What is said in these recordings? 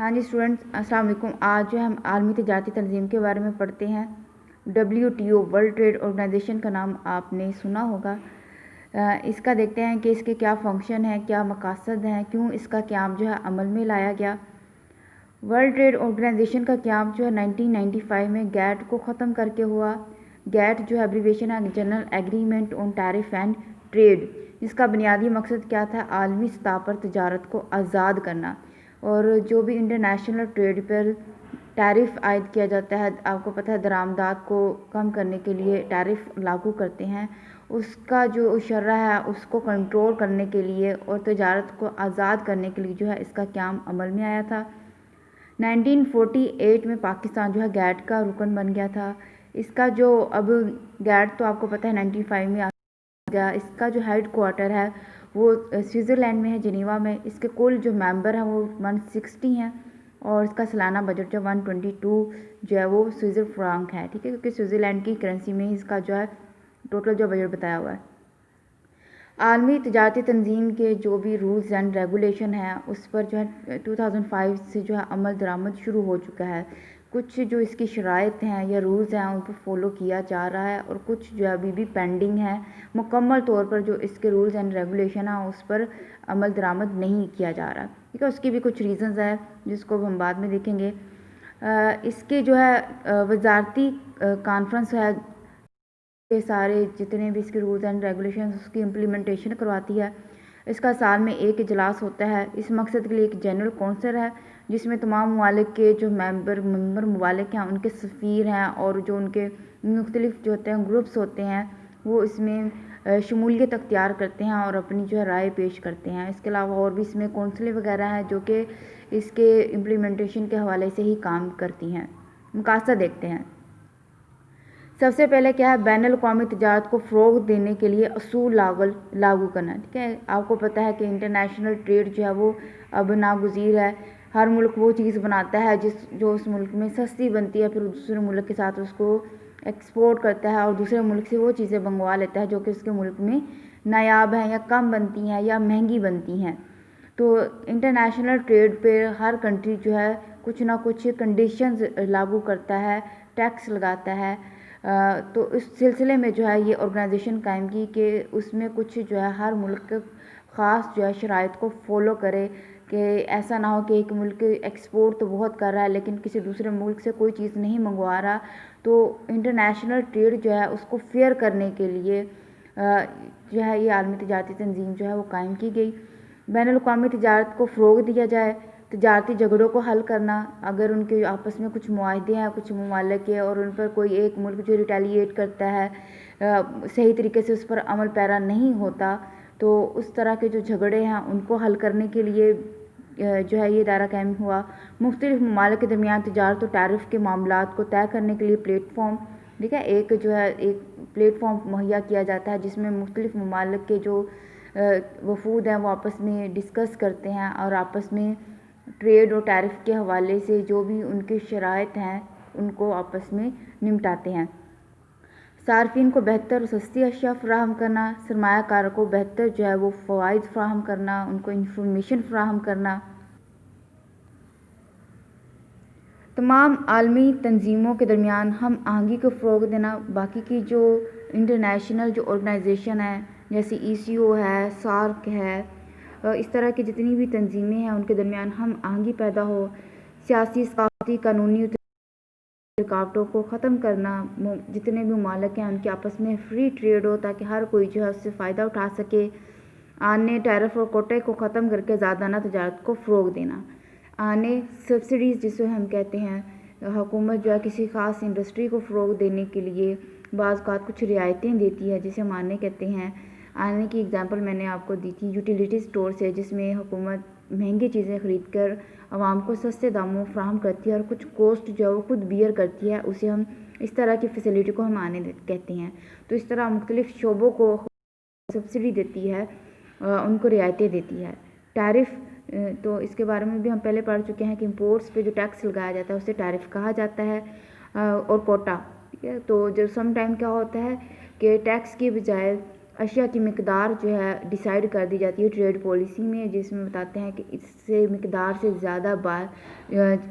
हाँ जी स्टूडेंट्स, अस्सलाम वालेकुम। आज जो हम आलमी तजारती तंजीम के बारे में पढ़ते हैं। WTO वर्ल्ड ट्रेड ऑर्गेनाइजेशन का नाम आपने सुना होगा। इसका देखते हैं कि इसके क्या फंक्शन है, क्या मकासद हैं, क्यों इसका क़याम जो है अमल में लाया गया। वर्ल्ड ट्रेड ऑर्गेनाइजेशन का क़याम जो है 1995 में गैट को ख़त्म करके हुआ। गैट जो है एब्रीविएशन है general agreement on tariff and trade. इसका बुनियादी मकसद क्या था? आलमी सतह पर तजारत को आज़ाद करना, और जो भी इंटरनेशनल ट्रेड पर टैरिफ आयद किया जाता है, आपको पता है दरामदात को कम करने के लिए टैरिफ लागू करते हैं, उसका जो शर्रा है उसको कंट्रोल करने के लिए और तजारत को आज़ाद करने के लिए जो है इसका क़याम अमल में आया था। 1948 में पाकिस्तान जो है गैट का रुकन बन गया था। इसका जो अब गैट तो आपको पता है 95 में आ गया। इसका जो हेड क्वार्टर है वो स्विट्ज़रलैंड में है, जिनेवा में। इसके कुल जो मेंबर हैं वो 160 हैं, और इसका सालाना बजट जो 122 जो है वो स्विट्ज़र फ्रांक है, ठीक है, क्योंकि स्विट्ज़रलैंड की करेंसी में इसका जो है टोटल जो बजट बताया हुआ है। आलमी तजारती तंजीम के जो भी रूल्स एंड रेगुलेशन हैं उस पर जो है 2005 से जो है अमल दरामद शुरू हो चुका है। कुछ जो इसकी शराइत हैं या रूल्स हैं उन पर फॉलो किया जा रहा है, और कुछ जो अभी भी पेंडिंग है। मुकम्मल तौर पर जो इसके रूल्स एंड रेगुलेशन हैं उस पर अमल दरामद नहीं किया जा रहा, ठीक है। उसकी भी कुछ रीज़न्स हैं जिसको हम बाद में देखेंगे। इसके जो है वजारती कॉन्फ्रेंस है, के सारे जितने भी इसके रूल्स एंड रेगुलेशंस उसकी इम्प्लीमेंटेशन करवाती है। इसका साल में एक इजलास होता है। इस मकसद के लिए एक जनरल कौंसल है जिसमें तमाम ममालिक के जो मेंबर ममालिक हैं उनके सफ़ीर हैं, और जो उनके मुख्तलिफ जो होते हैं ग्रुप्स होते हैं वो इसमें शमूलियत अख्तियार करते हैं और अपनी जो है राय पेश करते हैं। इसके अलावा और भी इसमें कौंसलें वगैरह हैं जो कि इसके इम्प्लीमेंटेशन के हवाले से ही काम करती हैं। मकासद देखते हैं। सबसे पहले क्या है, बैनुल अक़वामी तजारत को फ़रोग़ देने के लिए असूल लागू करना, ठीक है। आपको पता है कि इंटरनेशनल ट्रेड जो है वो अब नागुज़ीर है। हर मुल्क वो चीज़ बनाता है जो उस मुल्क में सस्ती बनती है, फिर दूसरे मुल्क के साथ उसको एक्सपोर्ट करता है और दूसरे मुल्क से वो चीज़ें मंगवा लेता है जो कि उसके मुल्क में नायाब हैं या कम बनती हैं या महंगी बनती हैं। तो इंटरनेशनल ट्रेड पे हर कंट्री जो है कुछ ना कुछ कंडीशंस लागू करता है, टैक्स लगाता है। तो इस सिलसिले में जो है ये ऑर्गेनाइजेशन कायम की कि उसमें कुछ जो है हर मुल्क ख़ास जो है शराइत को फॉलो करे, कि ऐसा ना हो कि एक मुल्क एक्सपोर्ट तो बहुत कर रहा है लेकिन किसी दूसरे मुल्क से कोई चीज़ नहीं मंगवा रहा। तो इंटरनेशनल ट्रेड जो है उसको फेयर करने के लिए जो है ये आलमी तजारती तंजीम जो है वो कायम की गई। बैनुल अक़वामी तजारत को फ़रोग़ दिया जाए, तजारती झगड़ों को हल करना। अगर उनके आपस में कुछ मुआहदे हैं कुछ ममालिक के और उन पर कोई एक मुल्क जो रिटेलिएट करता है, सही तरीके से उस पर अमल पैरा नहीं होता, तो उस तरह के जो झगड़े हैं उनको हल करने के लिए जो है ये दायरा कायम हुआ। मुख्तलिफ ममालिक के दरमियान तजारत और टैरिफ के मामलात को तय करने के लिए प्लेटफॉर्म, ठीक है, एक जो है एक प्लेटफॉर्म मुहैया किया जाता है जिसमें मुख्तलिफ ममालिक के जो वफूद हैं वो आपस में डिस्कस करते हैं और आपस में ट्रेड और टैरिफ के हवाले से जो भी उनकी शराइत हैं उनको आपस में निपटाते हैं। सार्फिन को बेहतर और सस्ती अशिया फ़राहम करना, सरमायाकार को बेहतर जो है वो फ़वाइद फ़राहम करना, उनको इंफॉर्मेशन फ़राहम करना। तमाम आलमी तंजीमों के दरमियान हम आहंगी को फ़रोग़ देना। बाकी की जो इंटरनेशनल जो ऑर्गेनाइजेशन है जैसे ECO है, सार्क है, इस तरह की जितनी भी तंजीमें हैं उनके दरमियान हम आहंगी पैदा हो। सियासी, सक़ाफ़ती, कानूनी रुकावटों को ख़त्म करना। जितने भी ममालिक हैं उनके आपस में फ्री ट्रेड हो ताकि हर कोई जो है उससे फ़ायदा उठा सके। आने टैरिफ और कोटे को ख़त्म करके ज़ादाना तजारत को फ़रोग़ देना। आने सब्सिडीज़ जिसे हम कहते हैं, हुकूमत जो है किसी ख़ास इंडस्ट्री को फ़रोग़ देने के लिए बाज़ औक़ात कुछ रियायतें देती है जिसे हम आने कहते हैं। आने की एग्ज़ाम्पल मैंने आपको दी थी यूटिलिटी स्टोर से, जिसमें हुकूमत महंगी चीज़ें ख़रीद कर आवाम को सस्ते दामों फराहम करती है और कुछ कॉस्ट जो है वो खुद बियर करती है। उसे हम इस तरह की फैसिलिटी को हम आने कहते हैं। तो इस तरह मुख्तलिफ शोबों को सब्सिडी देती है, उनको रियायतें देती है। टैरिफ, तो इसके बारे में भी हम पहले पढ़ चुके हैं कि इम्पोर्ट्स पे जो टैक्स लगाया जाता है उसे टैरिफ कहा जाता है। और कोटा, ठीक है। तो जो सम टाइम क्या होता है कि टैक्स की बजाय اشیاء کی مقدار جو ہے ڈیسائیڈ کر دی جاتی ہے ٹریڈ پالیسی میں، جس میں بتاتے ہیں کہ اس سے مقدار سے زیادہ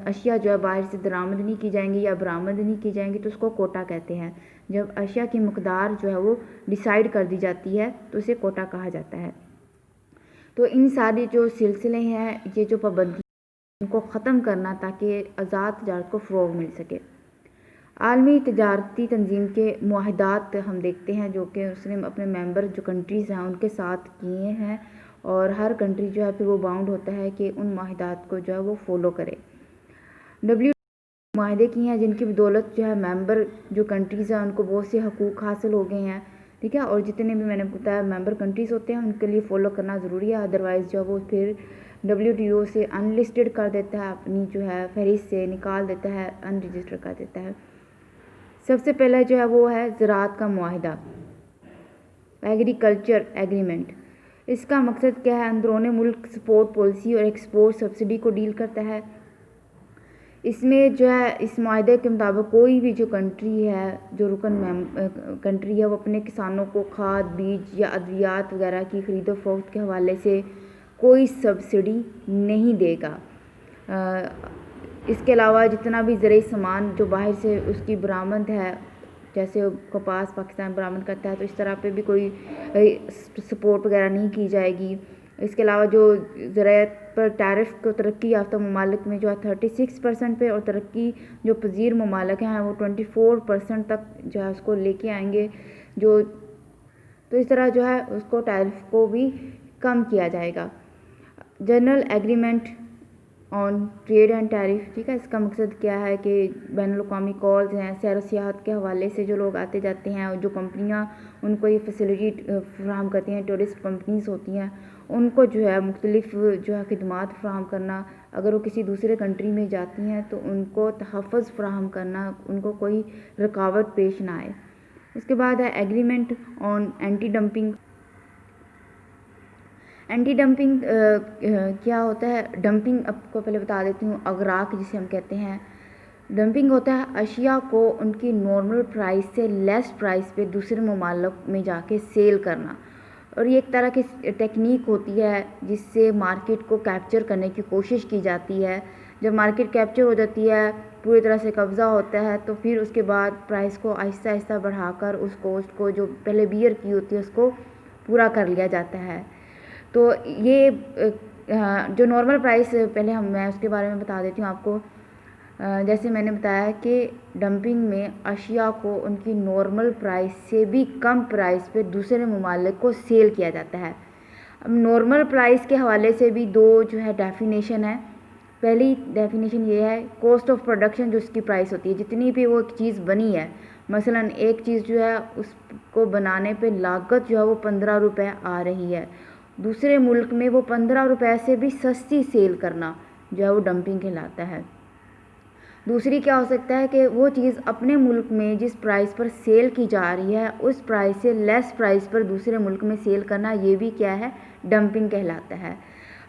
اشیاء جو ہے باہر سے درآمد نہیں کی جائیں گی یا برآمد نہیں کی جائیں گی تو اس کو کوٹا کہتے ہیں۔ جب اشیاء کی مقدار جو ہے وہ ڈیسائیڈ کر دی جاتی ہے تو اسے کوٹا کہا جاتا ہے۔ تو ان ساری جو سلسلے ہیں، یہ جو پابندی ان کو ختم کرنا تاکہ آزاد تجارت کو فروغ مل سکے۔ عالمی تجارتی تنظیم کے معاہدات ہم دیکھتے ہیں جو کہ اس نے اپنے ممبر جو کنٹریز ہیں ان کے ساتھ کیے ہیں، اور ہر کنٹری جو ہے پھر وہ باؤنڈ ہوتا ہے کہ ان معاہدات کو جو ہے وہ فالو کرے۔ معاہدے کی ہیں جن کی بدولت جو ہے ممبر جو کنٹریز ہیں ان کو بہت سے حقوق حاصل ہو گئے ہیں، ٹھیک ہے، اور جتنے بھی میں نے بتایا ممبر کنٹریز ہوتے ہیں ان کے لیے فالو کرنا ضروری ہے، ادروائز جو وہ پھر WTO سے ان لسٹڈ کر دیتا ہے، اپنی جو ہے فہرست سے نکال دیتا ہے، ان رجسٹر کر دیتا ہے۔ سب سے پہلے جو ہے وہ ہے زراعت کا معاہدہ، ایگریکلچر ایگریمنٹ۔ اس کا مقصد کیا ہے؟ اندرون ملک سپورٹ پالیسی اور ایکسپورٹ سبسڈی کو ڈیل کرتا ہے۔ اس میں جو ہے اس معاہدے کے مطابق کوئی بھی جو کنٹری ہے، جو رکن کنٹری ہے، وہ اپنے کسانوں کو کھاد، بیج یا ادویات وغیرہ کی خرید و فروخت کے حوالے سے کوئی سبسڈی نہیں دے گا۔ اس کے علاوہ جتنا بھی زرعی سامان جو باہر سے اس کی برآمد ہے، جیسے کپاس پاکستان برآمد کرتا ہے تو اس طرح پہ بھی کوئی سپورٹ وغیرہ نہیں کی جائے گی۔ اس کے علاوہ جو زراعت پر ٹیرف کو ترقی یافتہ ممالک میں جو ہے 36% پہ، اور ترقی جو پذیر ممالک ہیں وہ 24% تک جو ہے اس کو لے کے آئیں گے، تو اس طرح جو ہے اس کو ٹیرف کو بھی کم کیا جائے گا۔ General agreement on trade and tariff, ٹھیک ہے، اس کا مقصد کیا ہے کہ بین الاقوامی کالز ہیں، سیر و سیاحت کے حوالے سے جو لوگ آتے جاتے ہیں اور جو کمپنیاں ان کو یہ فیسلٹی فراہم کرتی ہیں، ٹورسٹ کمپنیز ہوتی ہیں، ان کو جو ہے مختلف جو ہے خدمات فراہم کرنا، اگر وہ کسی دوسرے کنٹری میں جاتی ہیں تو ان کو تحفظ فراہم کرنا، ان کو کوئی رکاوٹ پیش نہ آئے۔ اس کے بعد ہے agreement on anti dumping. Anti dumping کیا ہوتا ہے؟ ڈمپنگ آپ کو پہلے بتا دیتی ہوں، اغراق جسے ہم کہتے ہیں۔ ڈمپنگ ہوتا ہے اشیاء کو ان کی نارمل پرائس سے لیس پرائس پہ دوسرے ممالک میں جا کے سیل کرنا، اور یہ ایک طرح کی ٹیکنیک ہوتی ہے جس سے مارکیٹ کو کیپچر کرنے کی کوشش کی جاتی ہے۔ جب مارکیٹ کیپچر ہو جاتی ہے، پوری طرح سے قبضہ ہوتا ہے، تو پھر اس کے بعد پرائس کو آہستہ آہستہ بڑھا کر اس کاسٹ کو جو پہلے بیئر کی ہوتی ہے اس کو پورا کر لیا جاتا ہے۔ تو یہ جو نارمل پرائس پہلے میں اس کے بارے میں بتا دیتی ہوں آپ کو۔ جیسے میں نے بتایا کہ ڈمپنگ میں اشیاء کو ان کی نارمل پرائس سے بھی کم پرائس پہ دوسرے ممالک کو سیل کیا جاتا ہے۔ اب نارمل پرائس کے حوالے سے بھی دو جو ہے ڈیفینیشن ہے۔ پہلی ڈیفینیشن یہ ہے کاسٹ آف پروڈکشن، جو اس کی پرائس ہوتی ہے، جتنی بھی وہ ایک چیز بنی ہے، مثلا ایک چیز جو ہے اس کو بنانے پہ لاگت جو ہے وہ 15 روپے آ رہی ہے، دوسرے ملک میں وہ 15 روپے سے بھی سستی سیل کرنا جو ہے وہ ڈمپنگ کہلاتا ہے۔ دوسری کیا ہو سکتا ہے کہ وہ چیز اپنے ملک میں جس پرائس پر سیل کی جا رہی ہے اس پرائس سے لیس پرائس پر دوسرے ملک میں سیل کرنا، یہ بھی کیا ہے؟ ڈمپنگ کہلاتا ہے۔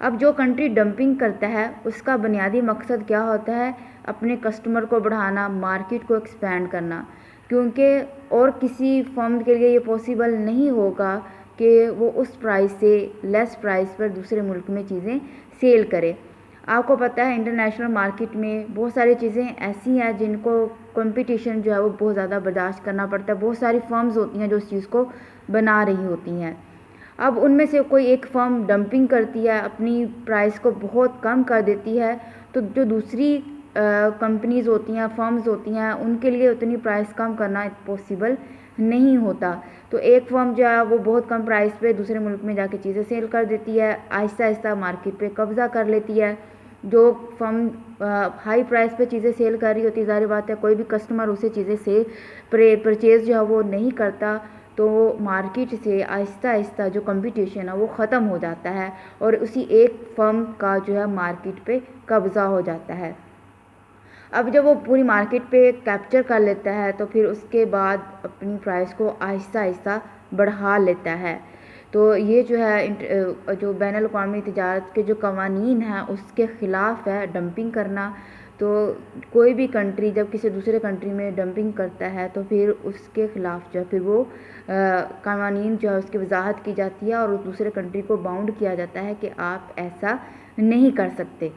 اب جو کنٹری ڈمپنگ کرتا ہے اس کا بنیادی مقصد کیا ہوتا ہے؟ اپنے کسٹمر کو بڑھانا، مارکیٹ کو ایکسپینڈ کرنا، کیونکہ اور کسی فرم کے لیے یہ پاسبل نہیں ہوگا کہ وہ اس پرائس سے لیس پرائس پر دوسرے ملک میں چیزیں سیل کرے۔ آپ کو پتہ ہے انٹرنیشنل مارکیٹ میں بہت ساری چیزیں ایسی ہیں جن کو کمپٹیشن جو ہے وہ بہت زیادہ برداشت کرنا پڑتا ہے، بہت ساری فرمز ہوتی ہیں جو اس چیز کو بنا رہی ہوتی ہیں۔ اب ان میں سے کوئی ایک فرم ڈمپنگ کرتی ہے، اپنی پرائس کو بہت کم کر دیتی ہے، تو جو دوسری کمپنیز ہوتی ہیں، فرمز ہوتی ہیں، ان کے لیے اتنی پرائس کم کرنا پاسبل نہیں ہوتا۔ تو ایک فرم جو ہے وہ بہت کم پرائس پہ دوسرے ملک میں جا کے چیزیں سیل کر دیتی ہے، آہستہ آہستہ مارکیٹ پہ قبضہ کر لیتی ہے۔ جو فرم ہائی پرائس پہ چیزیں سیل کر رہی ہوتی ہے، ظاہر بات ہے کوئی بھی کسٹمر اسے چیزیں سے پرچیز جو ہے وہ نہیں کرتا، تو مارکیٹ سے آہستہ آہستہ جو کمپٹیشن ہے وہ ختم ہو جاتا ہے، اور اسی ایک فرم کا جو ہے مارکیٹ پہ قبضہ ہو جاتا ہے۔ اب جب وہ پوری مارکیٹ پہ کیپچر کر لیتا ہے تو پھر اس کے بعد اپنی پرائس کو آہستہ آہستہ بڑھا لیتا ہے۔ تو یہ جو ہے جو بین الاقوامی تجارت کے جو قوانین ہیں اس کے خلاف ہے ڈمپنگ کرنا۔ تو کوئی بھی کنٹری جب کسی دوسرے کنٹری میں ڈمپنگ کرتا ہے تو پھر اس کے خلاف جو ہے پھر وہ قوانین جو ہے اس کی وضاحت کی جاتی ہے اور اس دوسرے کنٹری کو باؤنڈ کیا جاتا ہے کہ آپ ایسا نہیں کر سکتے.